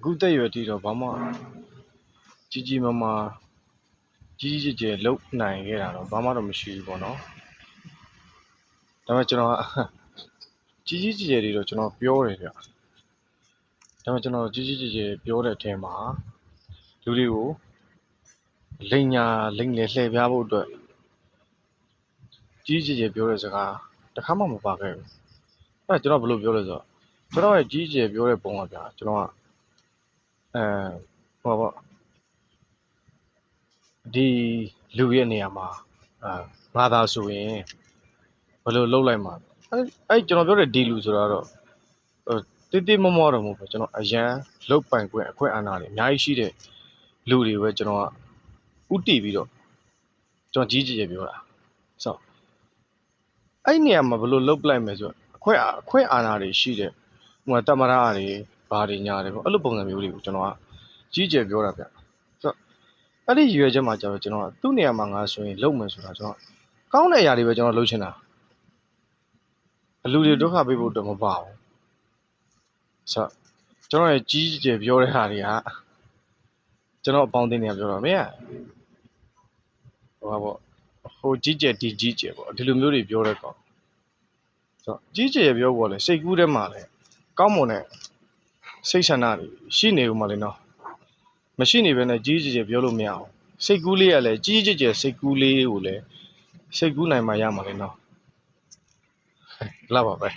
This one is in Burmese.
အခုတက်ရွယ်တီတော့ဘာမှကြီးကြီးမားမားကြီးကြီးကျယ်ကျယ်လုပ်နိုင်ခဲ့တာတော့ဘာမှတော့မရှိဘူးပေါ့နော်ဒါပေမဲ့ကျွန်တော်ကြီးကြီးကျယ်ကျယ်တွေတော့ကျွန်တော်ပြောတယ်ဗျဒါပေမဲ့ကျွန်တော်ကြီးကြီးကျယ်ကျယ်ပြောတဲ့အထက်မှာလူတွေကိုလိန်ညာလိန်လေလှည့်ပြားဖို့အတွက်ကြီးကြီးကျယ်ကျယ်ပြောတဲ့စကားတစ်ခါမှမပါခဲ့ဘူးအဲ့ဒါကျွန်တော်ဘယ်လိုပြောလဲဆိုတော့ကျွန်တော်ရဲ့ကြီးကျယ်ပြောတဲ့ပုံကဗျာကျွန်တော်ကဟောပေါ့ဒီလူရဲ့နေရာမှာငါသာဆိုရင်ဘယ်လိုလုပ်လိုက်မှာအဲ့ကျွန်တော်ပြောတဲ့ဒီလူဆိုတာတော့တိတိမောမောတော့မဟုတ်ဘူးကျွန်တော်အရန်လုတ်ပိုင်ခွင့်အခွင့်အာဏာတွေအများကြီးရှိတဲ့လူတွေပဲကျွန်တော်ကဥတီပြီးတော့ကျွန်တော်ကြီးကြီးကျယ်ပြောတာဆိုတော့အဲ့နေရာမှာဘယ်လိုလုပ်လိုက်မယ်ဆိုတော့အခွင့်အာဏာတွေရှိတဲ့ဟိုတမရတွေဘာတွေညာတွေပေါ့အဲ့လိုပုံစံမျိုးတွေကိုကျွန်တော်ကကြီးကျယ်ပြောတာဗျဆိုတော့အဲ့ဒီရွယ်ချက်မှာကျတော့ကျွန်တော်ကသူ့နေရာမှာငါဆိုရင်လုပ်မယ်ဆိုတာကျွန်တော်ကောင်းတဲ့အရာတွေပဲကျွန်တော်လုပ်ချင်တာလူတွေဒုက္ခပေးဖို့တော့မပါဘူးဆိုတော့ကျွန်တော်ရဲ့ကြီးကျယ်ပြောတဲ့ဟာတွေကကျွန်တော်အပေါင်းအသင်းတွေကပြောတော့မင်းကဟိုကြီးကျယ်ဒီကြီးကျယ်ပေါ့ဒီလိုမျိုးတွေပြောတဲ့ကောင်ဆိုတော့ကြီးကျယ်ပြောဖို့လေစိတ်ကူးထဲမှာလေကောင်းမွန်တဲ့စိတ်ဆန္ဒတွေရှိနေဦးမှာလေနော်မရှိနေဘဲနဲ့ကြီးကျယ်ပြောလို့မရအောင်စိတ်ကူးလေးကလည်းကြီးကျယ်စိတ်ကူးလေးကိုလည်းစိတ်ကူးနိုင်မှရမှာလေနော်လာပါပဲ